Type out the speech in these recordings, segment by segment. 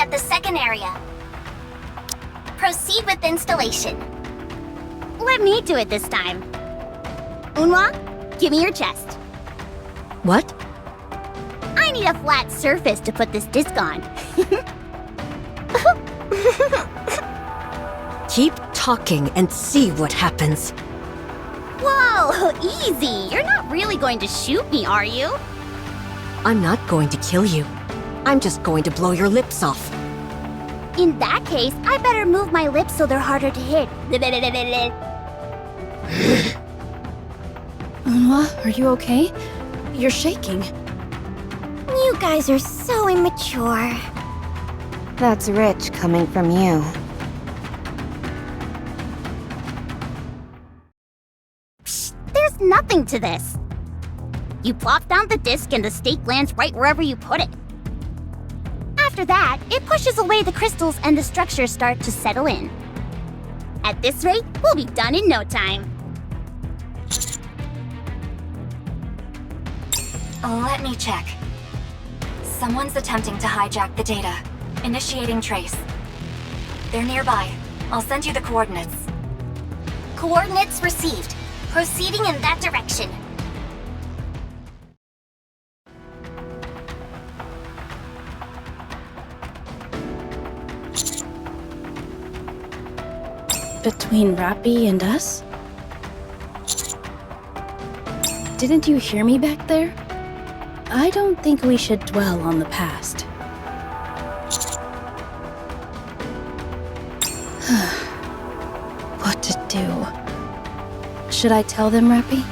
at the second area. Proceed with installation. Let me do it this time. Eunhwa, give me your chest. What? I need a flat surface to put this disc on. Keep talking and see what happens. Whoa, easy. You're not really going to shoot me, are you? I'm not going to kill you. I'm just going to blow your lips off. In that case, I better move my lips so they're harder to hit. Eunhwa, are you okay? You're shaking. You guys are so immature. That's rich coming from you. There's nothing to this. You plop down the disc and the stake lands right wherever you put it. After that, it pushes away the crystals and the structures start to settle in. At this rate, we'll be done in no time. Let me check. Someone's attempting to hijack the data. Initiating trace. They're nearby. I'll send you the coordinates. Coordinates received. Proceeding in that direction. Between Rappy and us? Didn't you hear me back there? I don't think we should dwell on the past. What to do? Should I tell them, Rappy?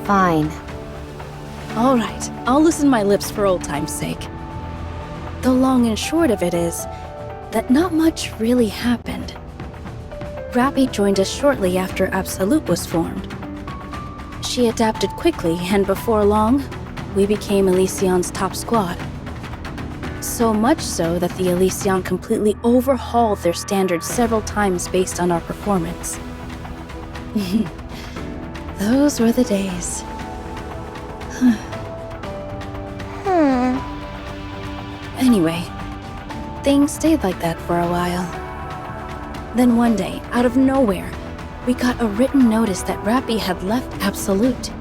Fine. All right, I'll loosen my lips for old time's sake. The long and short of it is that not much really happened. Rappy joined us shortly after Absolute was formed. She adapted quickly, and before long, we became Elysion's top squad. So much so that the Elysion completely overhauled their standards several times based on our performance. Those were the days. Anyway, things stayed like that for a while. Then one day, out of nowhere, we got a written notice that Rappy had left Absolute.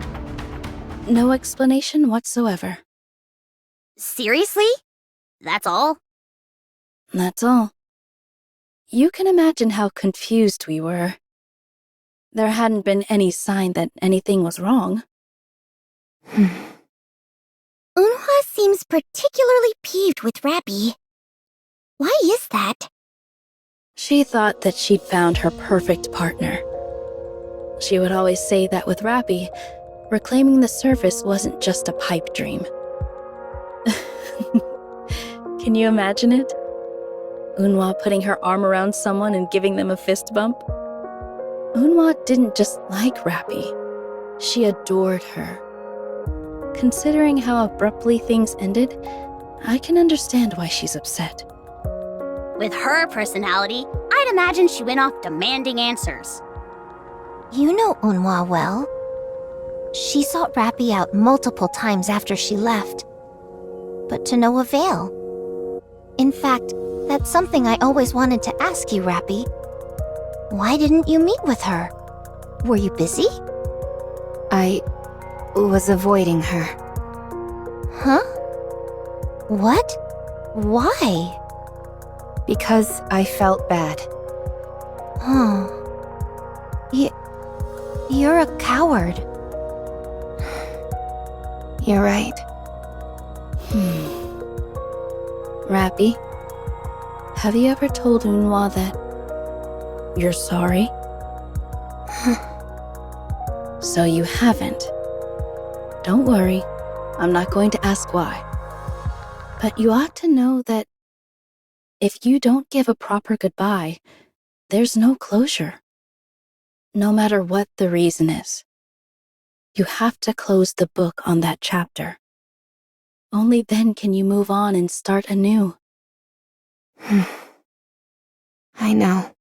No explanation whatsoever. Seriously? That's all? That's all. You can imagine how confused we were. There hadn't been any sign that anything was wrong. Eunhwa seems particularly peeved with Rappy. Why is that? She thought that she'd found her perfect partner. She would always say that with Rappy, reclaiming the surface wasn't just a pipe dream. Can you imagine it? Eunhwa putting her arm around someone and giving them a fist bump? Eunhwa didn't just like Rappy. She adored her. Considering how abruptly things ended, I can understand why she's upset. With her personality, I'd imagine she went off demanding answers. You know Eunhwa well. She sought Rappy out multiple times after she left, but to no avail. In fact, that's something I always wanted to ask you, Rappy. Why didn't you meet with her? Were you busy? I was avoiding her. Huh? What? Why? Because I felt bad. Huh. You're a coward. You're right. Rappy, have you ever told Eunhwa that you're sorry? So you haven't. Don't worry, I'm not going to ask why. But you ought to know that if you don't give a proper goodbye, there's no closure. No matter what the reason is. You have to close the book on that chapter. Only then can you move on and start anew. I know.